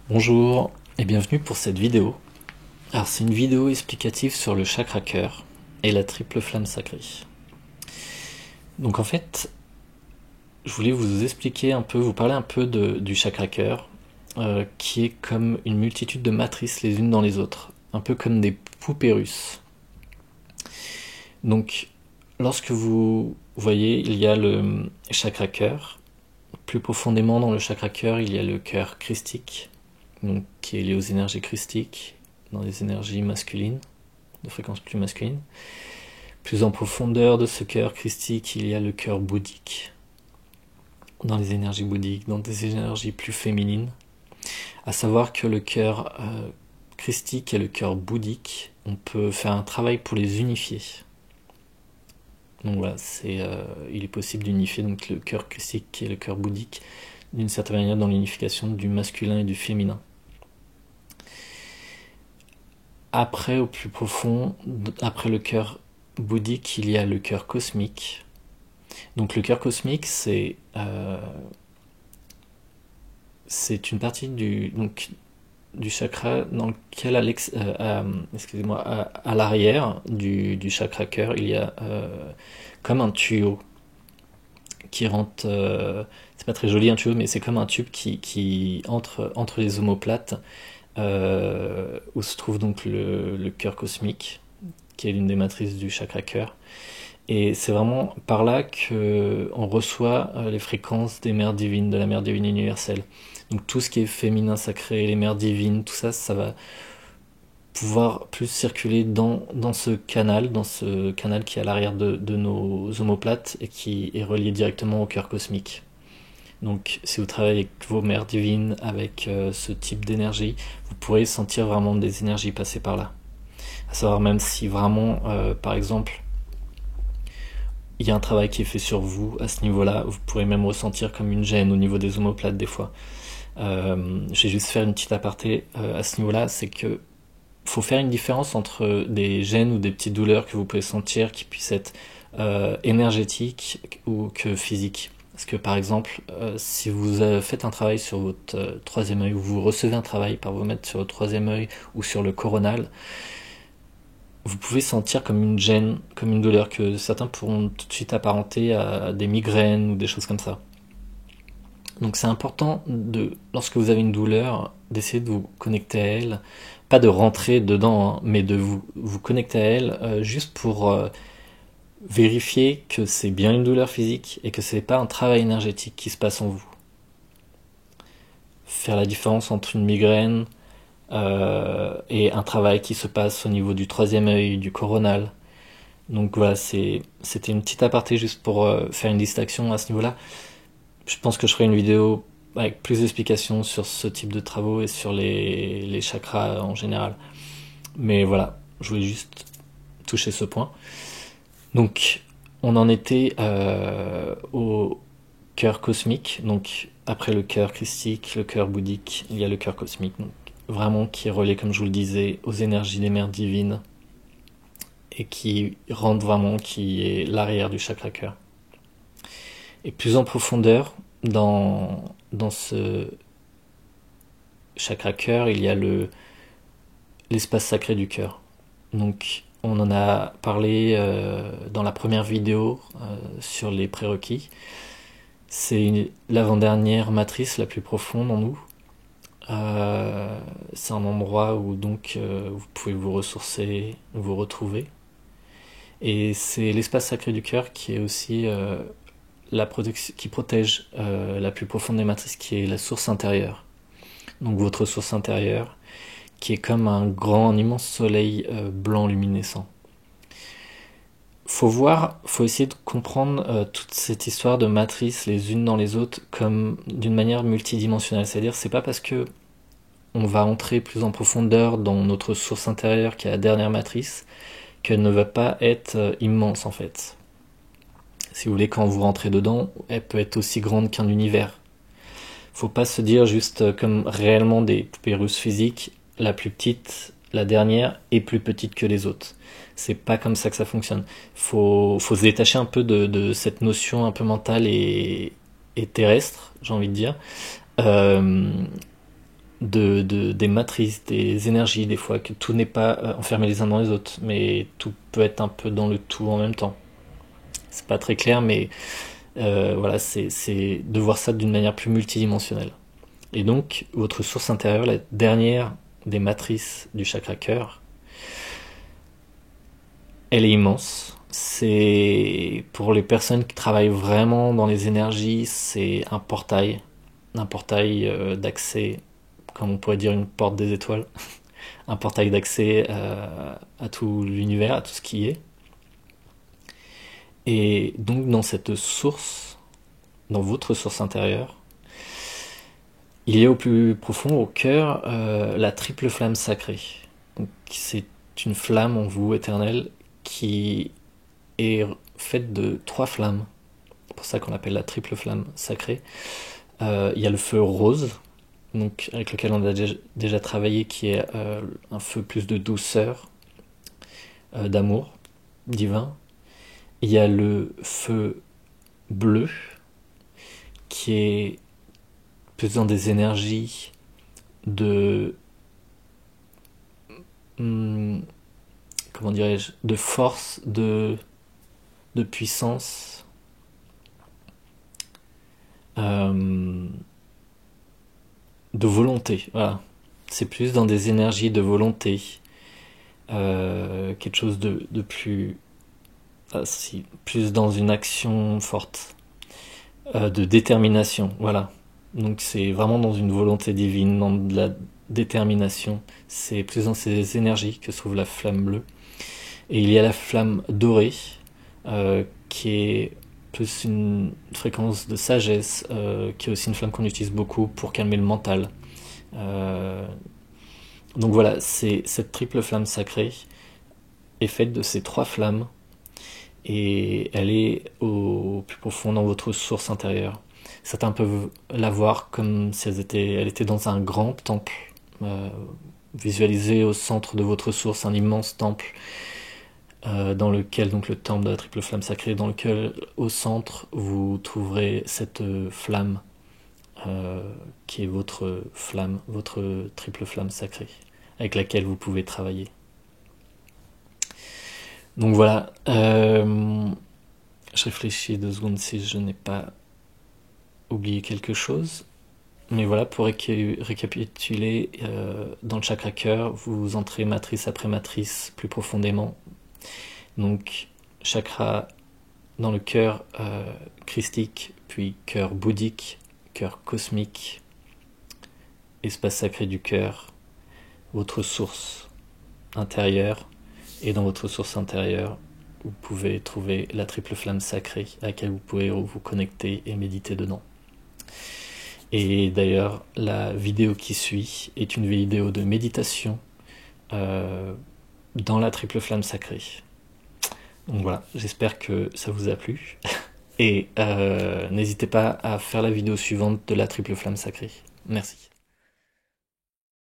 Bonjour et bienvenue pour cette vidéo. Alors c'est une vidéo explicative sur le chakra cœur et la triple flamme sacrée. Donc en fait, je voulais vous expliquer un peu, vous parler un peu du chakra cœur, qui est comme une multitude de matrices les unes dans les autres, un peu comme des poupées russes. Donc lorsque vous voyez, il y a le chakra cœur. Plus profondément dans le chakra cœur, il y a le cœur christique, donc, qui est lié aux énergies christiques, dans les énergies masculines, de fréquence plus masculine. Plus en profondeur de ce cœur christique, il y a le cœur bouddhique, dans les énergies bouddhiques, dans des énergies plus féminines. À savoir que le cœur christique et le cœur bouddhique, on peut faire un travail pour les unifier. Donc voilà, il est possible d'unifier donc le cœur christique et le cœur bouddhique d'une certaine manière dans l'unification du masculin et du féminin. Après, au plus profond, après le cœur bouddhique, il y a le cœur cosmique. Donc le cœur cosmique, c'est une partie du chakra dans lequel, à l'arrière du chakra cœur, il y a comme un tuyau qui rentre. C'est pas très joli un tuyau, mais c'est comme un tube qui entre les omoplates, où se trouve donc le cœur cosmique, qui est l'une des matrices du chakra cœur. Et c'est vraiment par là qu'on reçoit les fréquences des mères divines, de la mère divine universelle. Donc tout ce qui est féminin sacré, les mères divines, tout ça, ça va pouvoir plus circuler dans ce canal qui est à l'arrière de nos omoplates et qui est relié directement au cœur cosmique. Donc si vous travaillez avec vos mères divines, avec ce type d'énergie, vous pourrez sentir vraiment des énergies passer par là. À savoir même si vraiment, par exemple, il y a un travail qui est fait sur vous à ce niveau-là, vous pourrez même ressentir comme une gêne au niveau des omoplates des fois. Je vais juste faire une petite aparté à ce niveau-là, c'est que faut faire une différence entre des gênes ou des petites douleurs que vous pouvez sentir qui puissent être énergétiques ou que physiques. Parce que par exemple, si vous faites un travail sur votre troisième œil, ou vous recevez un travail par vous mettre sur le troisième œil ou sur le coronal, vous pouvez sentir comme une gêne, comme une douleur que certains pourront tout de suite apparenter à des migraines ou des choses comme ça. Donc c'est important, lorsque vous avez une douleur, d'essayer de vous connecter à elle, pas de rentrer dedans, hein, mais de vous connecter à elle, juste pour vérifier que c'est bien une douleur physique et que c'est pas un travail énergétique qui se passe en vous. Faire la différence entre une migraine et un travail qui se passe au niveau du troisième œil, du coronal. Donc voilà, c'était une petite aparté juste pour faire une distinction à ce niveau-là. Je pense que je ferai une vidéo avec plus d'explications sur ce type de travaux et sur les chakras en général. Mais voilà, je voulais juste toucher ce point. Donc, on en était au cœur cosmique. Donc, après le cœur christique, le cœur bouddhique, il y a le cœur cosmique. Donc, vraiment qui est relié, comme je vous le disais, aux énergies des mères divines et qui rentre vraiment, qui est l'arrière du chakra cœur. Et plus en profondeur, dans ce chakra cœur, il y a l'espace sacré du cœur. Donc, on en a parlé dans la première vidéo sur les prérequis. C'est l'avant-dernière matrice la plus profonde en nous. C'est un endroit où donc vous pouvez vous ressourcer, vous retrouver. Et c'est l'espace sacré du cœur qui est aussi qui protège la plus profonde des matrices, qui est la source intérieure. Donc votre source intérieure, qui est comme un immense soleil blanc luminescent. Faut essayer de comprendre toute cette histoire de matrices les unes dans les autres comme d'une manière multidimensionnelle. C'est-à-dire, c'est pas parce que on va entrer plus en profondeur dans notre source intérieure, qui est la dernière matrice, qu'elle ne va pas être immense en fait. Si vous voulez, quand vous rentrez dedans, elle peut être aussi grande qu'un univers. Faut pas se dire juste comme réellement des poupées russes physiques, la plus petite, la dernière, est plus petite que les autres. C'est pas comme ça que ça fonctionne. Faut se détacher un peu de cette notion un peu mentale et terrestre, j'ai envie de dire. des matrices, des énergies, des fois, que tout n'est pas enfermé les uns dans les autres, mais tout peut être un peu dans le tout en même temps. C'est pas très clair, mais voilà, c'est de voir ça d'une manière plus multidimensionnelle. Et donc, votre source intérieure, la dernière des matrices du chakra cœur, elle est immense. C'est pour les personnes qui travaillent vraiment dans les énergies, c'est un portail d'accès, comme on pourrait dire une porte des étoiles, un portail d'accès à tout l'univers, à tout ce qui est. Et donc dans cette source, dans votre source intérieure, il y a au plus profond, au cœur, la triple flamme sacrée. Donc, c'est une flamme en vous éternelle qui est faite de 3 flammes. C'est pour ça qu'on l'appelle la triple flamme sacrée. Il y a le feu rose, donc avec lequel on a déjà travaillé, qui est un feu plus de douceur, d'amour divin. Il y a le feu bleu, qui est plus dans des énergies de comment dirais-je, de force, de puissance, de volonté. Voilà, c'est plus dans des énergies de volonté, quelque chose de plus, plus dans une action forte, de détermination. Voilà. Donc c'est vraiment dans une volonté divine, dans de la détermination. C'est plus dans ces énergies que se trouve la flamme bleue. Et il y a la flamme dorée, qui est plus une fréquence de sagesse, qui est aussi une flamme qu'on utilise beaucoup pour calmer le mental. Donc voilà, cette triple flamme sacrée est faite de ces 3 flammes, et elle est au plus profond dans votre source intérieure. Certains peuvent la voir comme si elle était dans un grand temple. Visualisez au centre de votre source un immense temple, dans lequel, donc le temple de la triple flamme sacrée, dans lequel au centre vous trouverez cette flamme, qui est votre flamme, votre triple flamme sacrée, avec laquelle vous pouvez travailler. Donc voilà, je réfléchis 2 secondes si je n'ai pas oublié quelque chose. Mais voilà, pour récapituler, dans le chakra cœur, vous entrez matrice après matrice plus profondément. Donc, chakra dans le cœur christique, puis cœur bouddhique, cœur cosmique, espace sacré du cœur, votre source intérieure. Et dans votre source intérieure, vous pouvez trouver la triple flamme sacrée à laquelle vous pouvez vous connecter et méditer dedans. Et d'ailleurs, la vidéo qui suit est une vidéo de méditation dans la triple flamme sacrée. Donc voilà, j'espère que ça vous a plu. Et n'hésitez pas à faire la vidéo suivante de la triple flamme sacrée. Merci.